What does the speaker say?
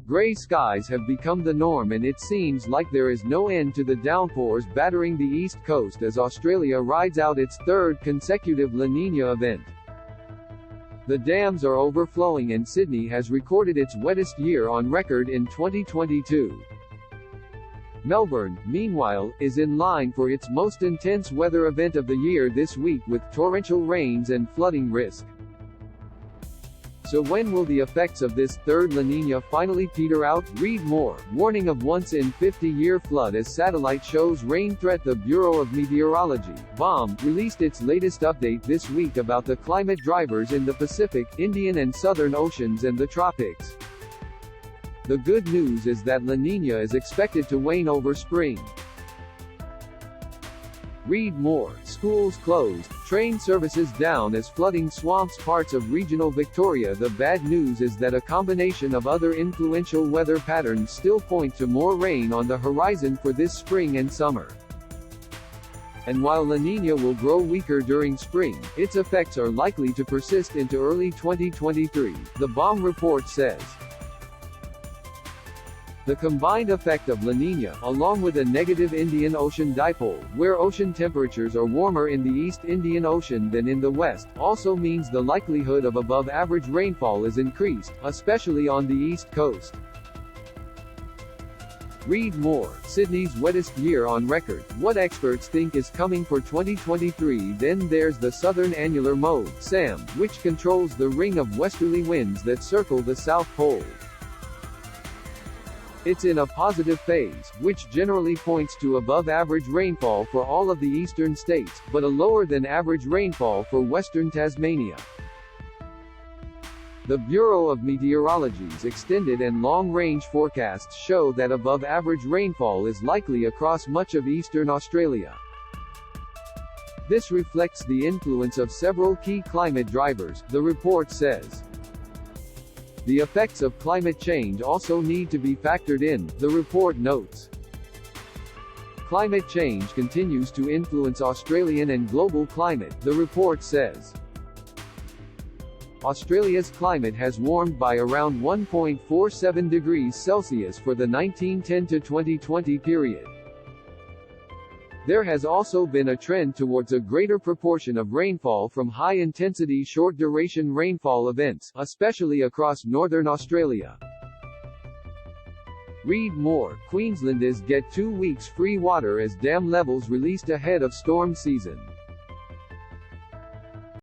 Gray skies have become the norm and it seems like there is no end to the downpours battering the east coast as Australia rides out its third consecutive La Niña event. The dams are overflowing and Sydney has recorded its wettest year on record in 2022. Melbourne, meanwhile, is in line for its most intense weather event of the year this week with torrential rains and flooding risk. So when will the effects of this third La Niña finally peter out? Read more. Warning of once-in-50-year flood as satellite shows rain threat. The Bureau of Meteorology, BOM, released its latest update this week about the climate drivers in the Pacific, Indian and Southern Oceans and the tropics. The good news is that La Niña is expected to wane over spring. Read more. Schools closed, train services down as flooding swamps parts of regional Victoria. The bad news is that a combination of other influential weather patterns still point to more rain on the horizon for this spring and summer. And while La Niña will grow weaker during spring, its effects are likely to persist into early 2023, the BOM report says. The combined effect of La Niña, along with a negative Indian Ocean dipole, where ocean temperatures are warmer in the East Indian Ocean than in the West, also means the likelihood of above-average rainfall is increased, especially on the East Coast. Read more. Sydney's wettest year on record. What experts think is coming for 2023. Then there's the Southern Annular Mode, SAM, which controls the ring of westerly winds that circle the South Pole. It's in a positive phase, which generally points to above-average rainfall for all of the eastern states, but a lower-than-average rainfall for western Tasmania. The Bureau of Meteorology's extended and long-range forecasts show that above-average rainfall is likely across much of eastern Australia. This reflects the influence of several key climate drivers, the report says. The effects of climate change also need to be factored in, the report notes. Climate change continues to influence Australian and global climate, the report says. Australia's climate has warmed by around 1.47 degrees Celsius for the 1910 to 2020 period. There has also been a trend towards a greater proportion of rainfall from high-intensity short-duration rainfall events, especially across northern Australia. Read more. Queenslanders get 2 weeks free water as dam levels released ahead of storm season.